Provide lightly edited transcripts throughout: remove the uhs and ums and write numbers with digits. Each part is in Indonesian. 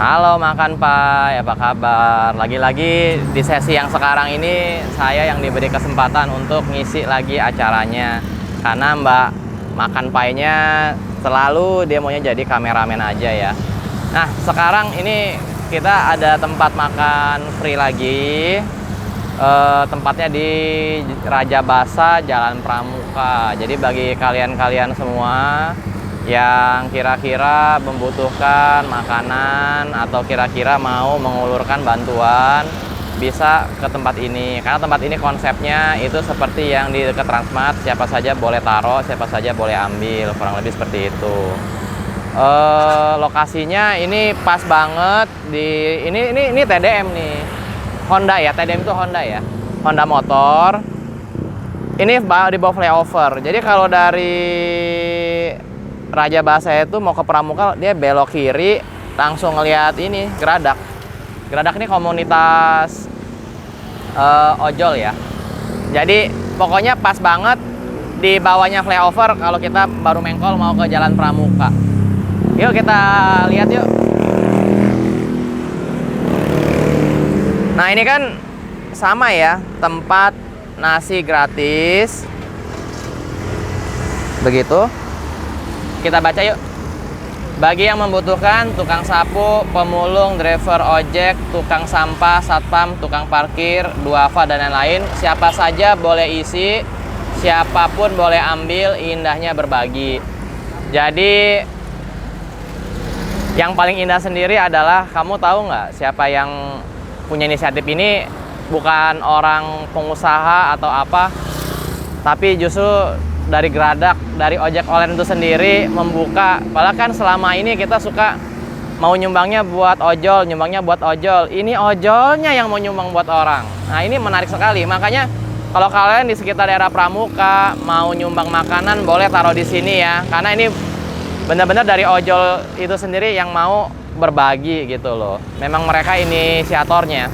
Halo Makan Pai, apa kabar? Lagi-lagi di sesi yang sekarang ini saya yang diberi kesempatan untuk ngisi lagi acaranya. Karena Mbak Makan Pai-nya selalu dia maunya jadi kameramen aja ya. Nah, sekarang ini kita ada tempat makan free lagi. Tempatnya di Raja Basa, Jalan Pramuka. Jadi bagi kalian-kalian semua yang kira-kira membutuhkan makanan atau kira-kira mau mengulurkan bantuan, bisa ke tempat ini. Karena tempat ini konsepnya itu seperti yang di dekat Transmart, siapa saja boleh taruh, siapa saja boleh ambil, kurang lebih seperti itu. Lokasinya ini pas banget di ini TDM nih. Honda ya, TDM itu Honda ya. Honda motor. Ini di bawah flyover. Jadi kalau dari Raja Basa itu mau ke Pramuka, dia belok kiri, langsung ngelihat ini Geradak. Geradak ini komunitas ojol ya. Jadi pokoknya pas banget di bawahnya flyover kalau kita baru mengkol mau ke Jalan Pramuka. Yuk kita lihat yuk. Nah ini kan sama ya, tempat nasi gratis. Begitu. Kita baca yuk. Bagi yang membutuhkan, tukang sapu, pemulung, driver ojek, tukang sampah, satpam, tukang parkir, duafa, dan lain-lain, siapa saja boleh isi, siapapun boleh ambil, indahnya berbagi. Jadi, yang paling indah sendiri adalah, kamu tahu nggak siapa yang punya inisiatif ini? Bukan orang pengusaha atau apa, tapi justru dari Geradak, dari ojek online itu sendiri membuka. Padahal kan selama ini kita suka mau nyumbangnya buat ojol, nyumbangnya buat ojol. Ini ojolnya yang mau nyumbang buat orang. Nah ini menarik sekali. Makanya kalau kalian di sekitar daerah Pramuka mau nyumbang makanan boleh taruh di sini ya. Karena ini benar-benar dari ojol itu sendiri yang mau berbagi gitu loh. Memang mereka inisiatornya.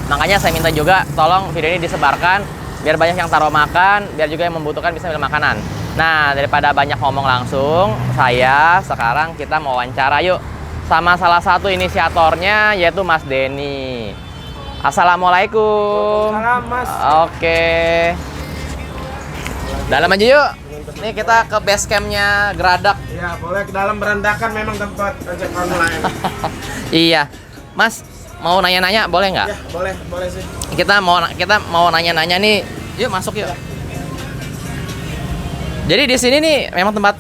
Makanya saya minta juga tolong video ini disebarkan biar banyak yang taruh makan, biar juga yang membutuhkan bisa ambil makanan. Nah, daripada banyak ngomong langsung, sekarang kita mau wawancara yuk sama salah satu inisiatornya, yaitu Mas Denny. Assalamualaikum. Waalaikumsalam, Mas. Oke. Dalam aja yuk. Nih kita ke base campnya Geradak. Ya, boleh ke dalam, berantakan memang tempat ojek online. Iya. Mas, mau nanya-nanya boleh nggak? Ya, boleh sih. Kita mau nanya-nanya nih. Yuk masuk yuk. Jadi di sini nih memang tempat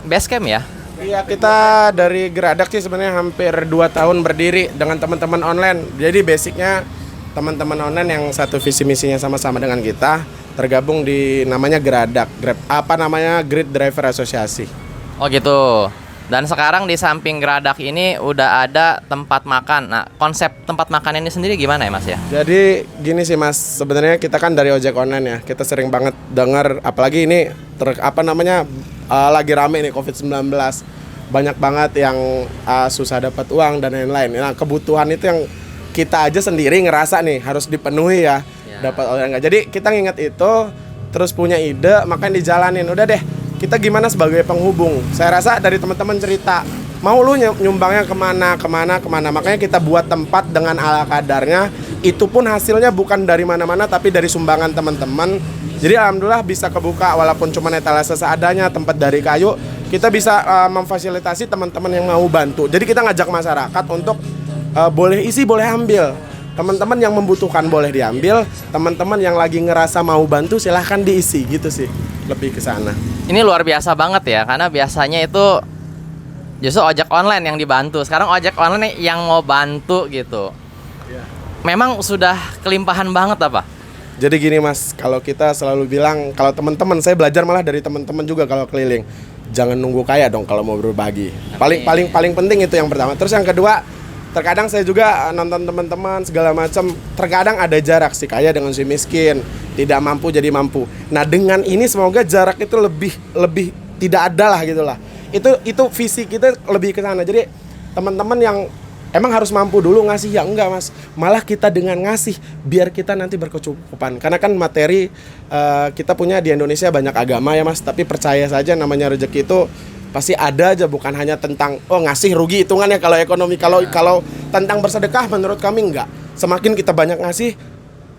base camp ya? Iya, kita dari Geradak sih sebenarnya hampir 2 tahun berdiri dengan teman-teman online. Jadi basicnya teman-teman online yang satu visi misinya sama-sama dengan kita tergabung di namanya Geradak. Grid Driver Asosiasi. Oh gitu. Dan sekarang di samping Geradak ini udah ada tempat makan. Nah, konsep tempat makan ini sendiri gimana ya Mas ya? Jadi gini sih Mas, sebenarnya kita kan dari ojek online ya. Kita sering banget dengar, apalagi ini lagi rame nih COVID-19. Banyak banget yang susah dapat uang dan lain-lain. Nah, kebutuhan itu yang kita aja sendiri ngerasa nih harus dipenuhi ya. Dapat orang enggak. Jadi kita nginget itu, terus punya ide, makanya dijalanin. Udah deh, kita gimana sebagai penghubung. Saya rasa dari teman-teman cerita, mau lu nyumbangnya kemana. Makanya kita buat tempat dengan ala kadarnya. Itu pun hasilnya bukan dari mana-mana, tapi dari sumbangan teman-teman. Jadi alhamdulillah bisa kebuka, walaupun cuma etalase seadanya, tempat dari kayu. Kita bisa memfasilitasi teman-teman yang mau bantu. Jadi kita ngajak masyarakat untuk boleh isi, boleh ambil. Teman-teman yang membutuhkan boleh diambil. Teman-teman yang lagi ngerasa mau bantu silahkan diisi, gitu sih. Lebih ke sana. Ini luar biasa banget ya, karena biasanya itu justru ojek online yang dibantu. Sekarang ojek online yang mau bantu gitu. Memang sudah kelimpahan banget apa? Jadi gini Mas, kalau kita selalu bilang, kalau teman-teman, saya belajar malah dari teman-teman juga kalau keliling, jangan nunggu kaya dong kalau mau berbagi. Paling penting itu yang pertama. Terus yang kedua, terkadang saya juga nonton teman-teman segala macam, terkadang ada jarak si kaya dengan si miskin, tidak mampu jadi mampu. Nah dengan ini semoga jarak itu lebih tidak ada lah gitulah. Itu visi kita lebih ke sana. Jadi teman-teman yang emang harus mampu dulu ngasih, ya enggak Mas, malah kita dengan ngasih biar kita nanti berkecukupan. Karena kan materi kita punya di Indonesia banyak agama ya Mas, tapi percaya saja namanya rezeki itu pasti ada aja, bukan hanya tentang ngasih rugi hitungannya kalau ekonomi. Kalau tentang bersedekah menurut kami enggak. Semakin kita banyak ngasih,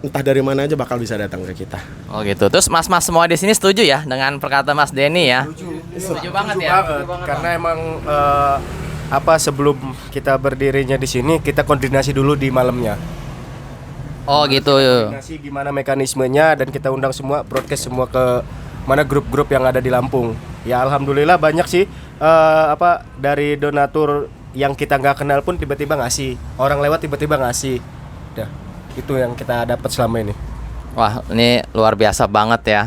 entah dari mana aja bakal bisa datang ke kita. Oh gitu. Terus mas-mas semua di sini setuju ya dengan perkataan Mas Denny ya? Setuju banget ya. Karena emang sebelum kita berdirinya di sini kita koordinasi dulu di malamnya. Oh gitu. Koordinasi gimana mekanismenya dan kita undang semua, broadcast semua ke mana grup-grup yang ada di Lampung. Ya alhamdulillah banyak sih dari donatur yang kita nggak kenal pun tiba-tiba ngasih. Orang lewat tiba-tiba ngasih. Udah, itu yang kita dapat selama ini. Wah, ini luar biasa banget ya.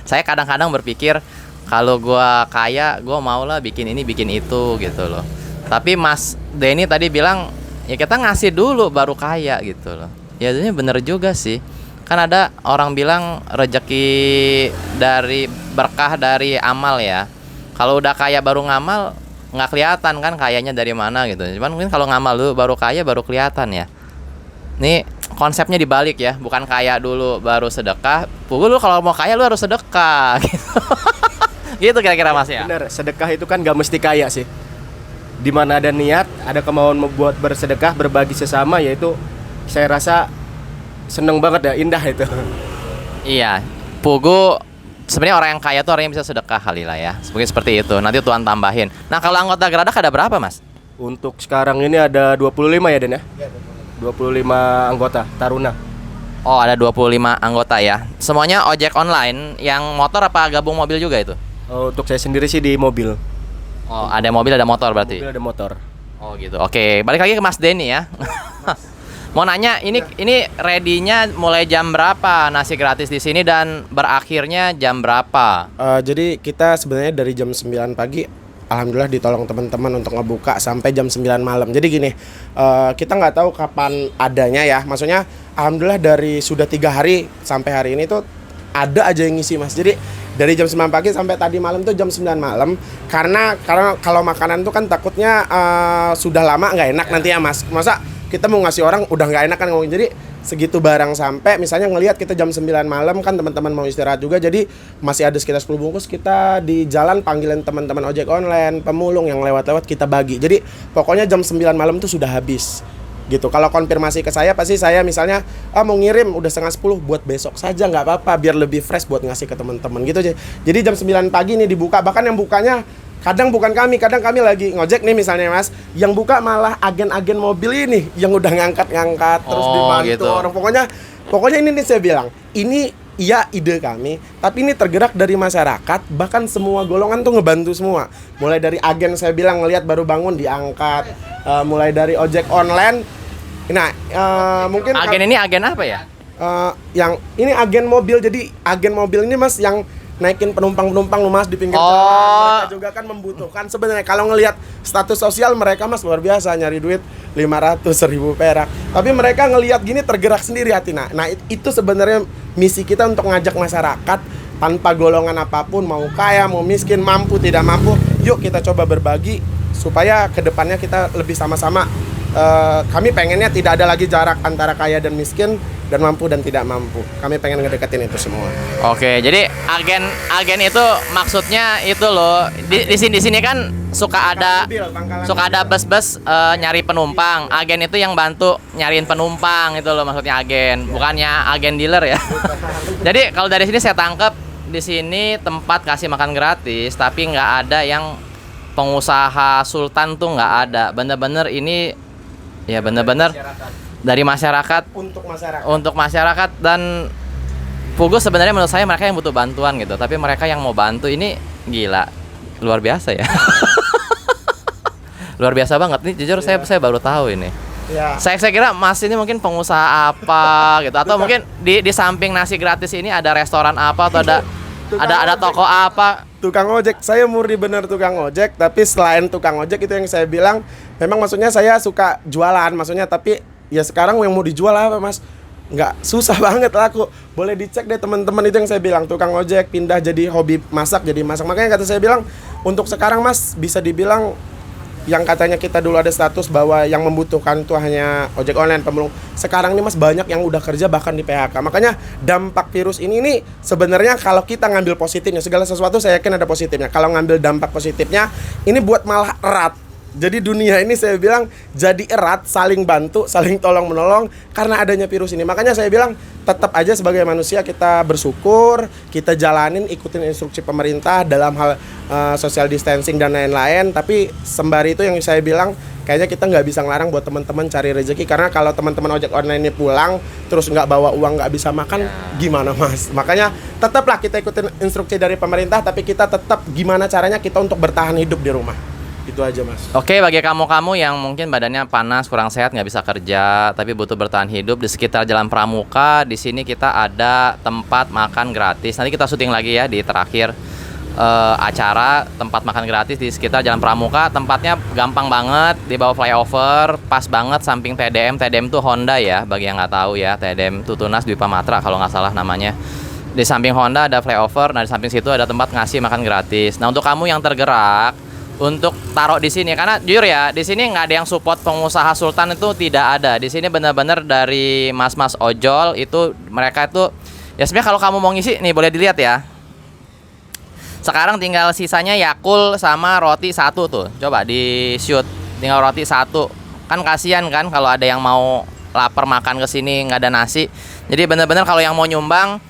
Saya kadang-kadang berpikir kalau gua kaya, gua maulah bikin ini, bikin itu gitu loh. Tapi Mas Denny tadi bilang ya kita ngasih dulu baru kaya gitu loh. Ya ini bener juga sih. Kan ada orang bilang rezeki dari berkah dari amal ya. Kalau udah kaya baru ngamal nggak kelihatan kan kayanya dari mana gitu. Cuman mungkin kalau ngamal dulu baru kaya baru kelihatan ya. Nih konsepnya dibalik ya, bukan kaya dulu baru sedekah. Lu kalau mau kaya lu harus sedekah gitu. Gitu kira-kira Mas ya. Bener, sedekah itu kan gak mesti kaya sih. Dimana ada niat, ada kemauan membuat bersedekah, berbagi sesama, yaitu saya rasa seneng banget ya, indah itu. Iya, Pugu sebenarnya orang yang kaya tuh orang yang bisa sedekah kali lah ya. Mungkin seperti itu. Nanti Tuhan tambahin. Nah, kalau anggota Geradak ada berapa, Mas? Untuk sekarang ini ada 25 ya, Den ya? 25 anggota Taruna. Oh, ada 25 anggota ya. Semuanya ojek online, yang motor apa gabung mobil juga itu? Untuk saya sendiri sih di mobil. Oh, ada mobil ada motor berarti. Mobil ada motor. Oh, gitu. Oke, balik lagi ke Mas Denny ya. Mau nanya, ini ready-nya mulai jam berapa nasi gratis di sini dan berakhirnya jam berapa? Jadi kita sebenarnya dari jam 9 pagi alhamdulillah ditolong teman-teman untuk ngebuka sampai jam 9 malam. Jadi gini, kita nggak tahu kapan adanya ya. Maksudnya alhamdulillah dari sudah 3 hari sampai hari ini tuh ada aja yang ngisi Mas. Jadi dari jam 9 pagi sampai tadi malam tuh jam 9 malam. Karena kalau makanan tuh kan takutnya sudah lama nggak enak nanti ya Mas. Masa kita mau ngasih orang udah nggak enak kan ngomongin. Jadi segitu barang sampai misalnya ngelihat kita jam 9 malam kan teman-teman mau istirahat juga, jadi masih ada sekitar 10 bungkus, kita di jalan panggilin teman-teman ojek online, pemulung yang lewat-lewat kita bagi. Jadi pokoknya jam 9 malam tuh sudah habis gitu. Kalau konfirmasi ke saya pasti saya misalnya mau ngirim udah 9:30 buat besok saja nggak apa-apa biar lebih fresh buat ngasih ke teman-teman gitu aja. Jadi jam 9 pagi nih dibuka, bahkan yang bukanya kadang bukan kami, kadang kami lagi ngojek nih misalnya Mas, yang buka malah agen-agen mobil ini yang udah ngangkat terus dibantu gitu. orang. Pokoknya ini nih saya bilang, ini iya ide kami, tapi ini tergerak dari masyarakat, bahkan semua golongan tuh ngebantu semua. Mulai dari agen saya bilang ngelihat baru bangun diangkat, mulai dari ojek online. Nah, mungkin Agen ini agen apa ya? yang ini agen mobil, jadi agen mobil ini Mas yang naikin penumpang Mas di pinggir jalan. Mereka juga kan membutuhkan sebenarnya. Kalau ngelihat status sosial mereka Mas luar biasa, nyari duit 500.000 perak. Tapi mereka ngelihat gini tergerak sendiri hati. Nah itu sebenarnya misi kita untuk ngajak masyarakat tanpa golongan apapun, mau kaya, mau miskin, mampu, tidak mampu. Yuk kita coba berbagi supaya kedepannya kita lebih sama-sama. Kami pengennya tidak ada lagi jarak antara kaya dan miskin, dan mampu dan tidak mampu. Kami pengen ngedeketin itu semua. Oke, jadi agen itu maksudnya itu loh. Di sini kan suka ada bus-bus nyari penumpang. Agen itu yang bantu nyariin penumpang itu loh maksudnya agen, bukannya agen dealer ya. Jadi kalau dari sini saya tangkap di sini tempat kasih makan gratis, tapi nggak ada yang pengusaha sultan tuh nggak ada. Bener-bener ini ya bener-bener dari masyarakat untuk masyarakat. Dan Pugu sebenarnya menurut saya mereka yang butuh bantuan gitu, tapi mereka yang mau bantu ini gila luar biasa ya. Luar biasa banget nih, jujur saya baru tahu ini. Ya. Saya kira Mas ini mungkin pengusaha apa gitu, atau mungkin di samping nasi gratis ini ada restoran apa atau ada toko apa. Tukang ojek, saya murni bener tukang ojek. Tapi selain tukang ojek itu yang saya bilang, memang maksudnya saya suka jualan, maksudnya. Tapi ya sekarang yang mau dijual apa Mas? Nggak, susah banget laku. Boleh dicek deh teman-teman, itu yang saya bilang, tukang ojek pindah jadi hobi masak, jadi masak. Makanya kata saya bilang, untuk sekarang Mas bisa dibilang yang katanya kita dulu ada status bahwa yang membutuhkan itu hanya ojek online pemulung. Sekarang ini Mas banyak yang udah kerja bahkan di PHK. Makanya dampak virus ini nih sebenarnya kalau kita ngambil positifnya, segala sesuatu saya yakin ada positifnya. Kalau ngambil dampak positifnya, ini buat malah erat. Jadi dunia ini saya bilang jadi erat, saling bantu, saling tolong menolong karena adanya virus ini. Makanya saya bilang tetap aja sebagai manusia kita bersyukur, kita jalanin, ikutin instruksi pemerintah dalam hal social distancing dan lain-lain. Tapi sembari itu yang saya bilang kayaknya kita nggak bisa ngelarang buat teman-teman cari rezeki, karena kalau teman-teman ojek online ini pulang terus nggak bawa uang, nggak bisa makan, gimana Mas? Makanya tetaplah kita ikutin instruksi dari pemerintah, tapi kita tetap gimana caranya kita untuk bertahan hidup di rumah. Itu aja Mas. Oke, bagi kamu-kamu yang mungkin badannya panas, kurang sehat, nggak bisa kerja, tapi butuh bertahan hidup di sekitar Jalan Pramuka, di sini kita ada tempat makan gratis. Nanti kita syuting lagi ya di terakhir acara tempat makan gratis di sekitar Jalan Pramuka. Tempatnya gampang banget, di bawah flyover, pas banget samping TDM. TDM tuh Honda ya, bagi yang nggak tahu ya. TDM Tutunas Dwi Pamatra kalau nggak salah namanya. Di samping Honda ada flyover, nah di samping situ ada tempat ngasih makan gratis. Nah untuk kamu yang tergerak untuk taruh di sini, karena jujur ya di sini nggak ada yang support pengusaha Sultan, itu tidak ada. Di sini benar-benar dari mas-mas ojol itu, mereka itu ya sebenarnya kalau kamu mau ngisi nih boleh dilihat ya. Sekarang tinggal sisanya Yakul sama roti satu tuh, coba di shoot, tinggal roti satu. Kan kasihan kan kalau ada yang mau lapar makan ke sini nggak ada nasi. Jadi benar-benar kalau yang mau nyumbang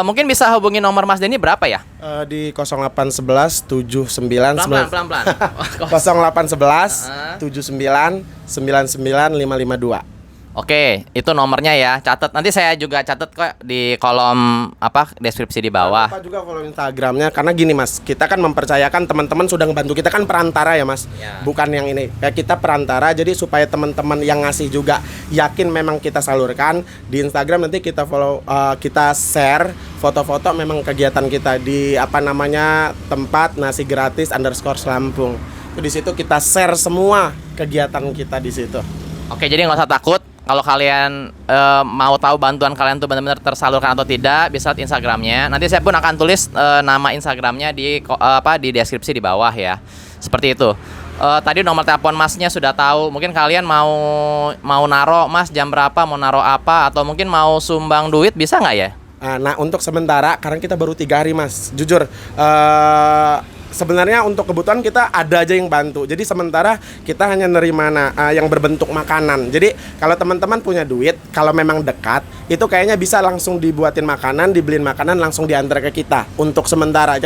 mungkin bisa hubungi nomor Mas Denny berapa ya? Di 0811 79 Pelan-pelan. 0811 79 99 552. Oke, itu nomornya ya. Catat. Nanti saya juga catat kok di kolom deskripsi di bawah. Apa juga follow Instagramnya, karena gini Mas, kita kan mempercayakan teman-teman sudah ngebantu kita, kan perantara ya Mas, bukan yang ini. Kayak kita perantara, jadi supaya teman-teman yang ngasih juga yakin memang kita salurkan di Instagram. Nanti kita follow, kita share foto-foto memang kegiatan kita di tempat nasi gratis _Lampung. Di situ kita share semua kegiatan kita di situ. Oke, jadi nggak usah takut. Kalau kalian mau tahu bantuan kalian tuh benar-benar tersalurkan atau tidak, bisa lihat Instagramnya. Nanti saya pun akan tulis nama Instagramnya di deskripsi di bawah ya. Seperti itu. Tadi nomor telepon Masnya sudah tahu. Mungkin kalian mau naro Mas jam berapa, mau naro apa, atau mungkin mau sumbang duit, bisa nggak ya? Nah untuk sementara, karena kita baru 3 hari Mas, jujur sebenarnya untuk kebutuhan kita ada aja yang bantu. Jadi sementara kita hanya nerima yang berbentuk makanan. Jadi kalau teman-teman punya duit, kalau memang dekat, itu kayaknya bisa langsung dibuatin makanan, dibeliin makanan, langsung diantar ke kita untuk sementara.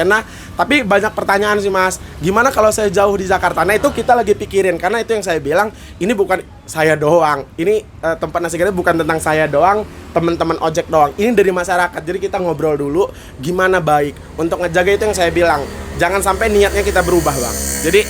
Tapi banyak pertanyaan sih Mas, gimana kalau saya jauh di Jakarta? Nah itu kita lagi pikirin, karena itu yang saya bilang, ini bukan saya doang. Ini tempat nasi gratis bukan tentang saya doang, teman-teman ojek doang. Ini dari masyarakat. Jadi kita ngobrol dulu gimana baik untuk ngejaga. Itu yang saya bilang, jangan sampai niatnya kita berubah Bang. Jadi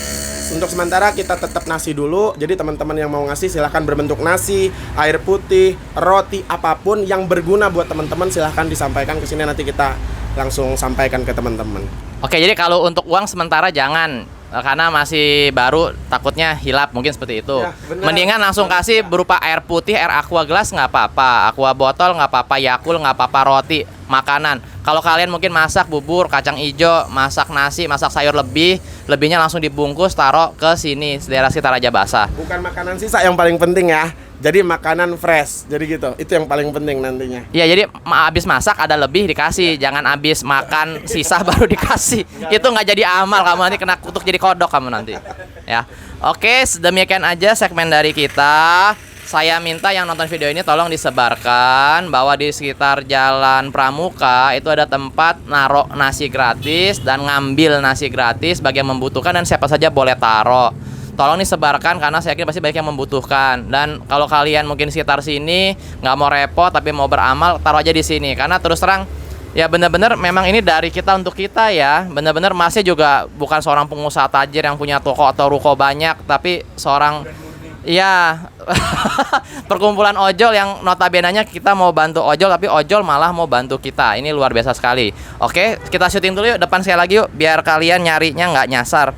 untuk sementara kita tetap nasi dulu. Jadi teman-teman yang mau ngasih silahkan berbentuk nasi, air putih, roti, apapun yang berguna buat teman-teman silahkan disampaikan ke sini, nanti kita langsung sampaikan ke teman-teman. Oke, jadi kalau untuk uang sementara jangan, karena masih baru, takutnya hilap, mungkin seperti itu. Ya, Mendingan langsung kasih berupa air putih, air aqua gelas nggak apa-apa, aqua botol nggak apa-apa, Yakul nggak apa-apa, roti, makanan. Kalau kalian mungkin masak bubur, kacang ijo, masak nasi, masak sayur lebihnya langsung dibungkus, taruh ke sini, daerah sekitar Raja Basah. Bukan makanan sisa yang paling penting ya. Jadi makanan fresh, jadi gitu. Itu yang paling penting nantinya. Iya, jadi habis masak ada lebih dikasih, jangan habis makan sisa baru dikasih. Itu nggak jadi amal, kamu nanti kena kutuk jadi kodok kamu nanti. Ya, oke, sedemikian aja segmen dari kita. Saya minta yang nonton video ini tolong disebarkan bahwa di sekitar Jalan Pramuka itu ada tempat naruh nasi gratis dan ngambil nasi gratis bagi yang membutuhkan, dan siapa saja boleh taruh. Tolong disebarkan karena saya yakin pasti banyak yang membutuhkan. Dan kalau kalian mungkin sekitar sini nggak mau repot tapi mau beramal, taruh aja di sini. Karena terus terang ya benar-benar memang ini dari kita untuk kita ya. Benar-benar Masnya juga bukan seorang pengusaha tajir yang punya toko atau ruko banyak, tapi seorang perkumpulan ojol yang notabene-nya kita mau bantu ojol, tapi ojol malah mau bantu kita. Ini luar biasa sekali. Oke, kita syuting dulu yuk, depan sekali lagi yuk, biar kalian nyarinya nggak nyasar.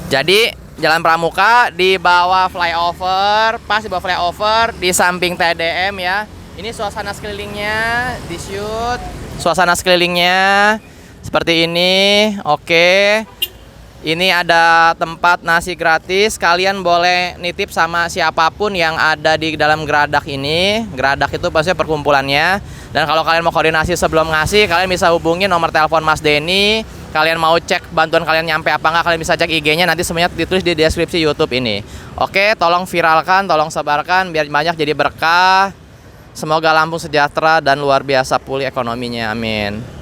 Jadi Jalan Pramuka di bawah flyover, pas di bawah flyover di samping TDM ya. Ini suasana sekelilingnya, di shoot. Suasana sekelilingnya seperti ini. Oke. Ini ada tempat nasi gratis. Kalian boleh nitip sama siapapun yang ada di dalam Geradak ini. Geradak itu pasti perkumpulannya. Dan kalau kalian mau koordinasi sebelum ngasih, kalian bisa hubungi nomor telepon Mas Denny. Kalian mau cek bantuan kalian nyampe apa enggak, kalian bisa cek IG-nya, nanti semuanya ditulis di deskripsi YouTube ini. Oke, tolong viralkan, tolong sebarkan biar banyak jadi berkah. Semoga Lampung sejahtera dan luar biasa pulih ekonominya. Amin.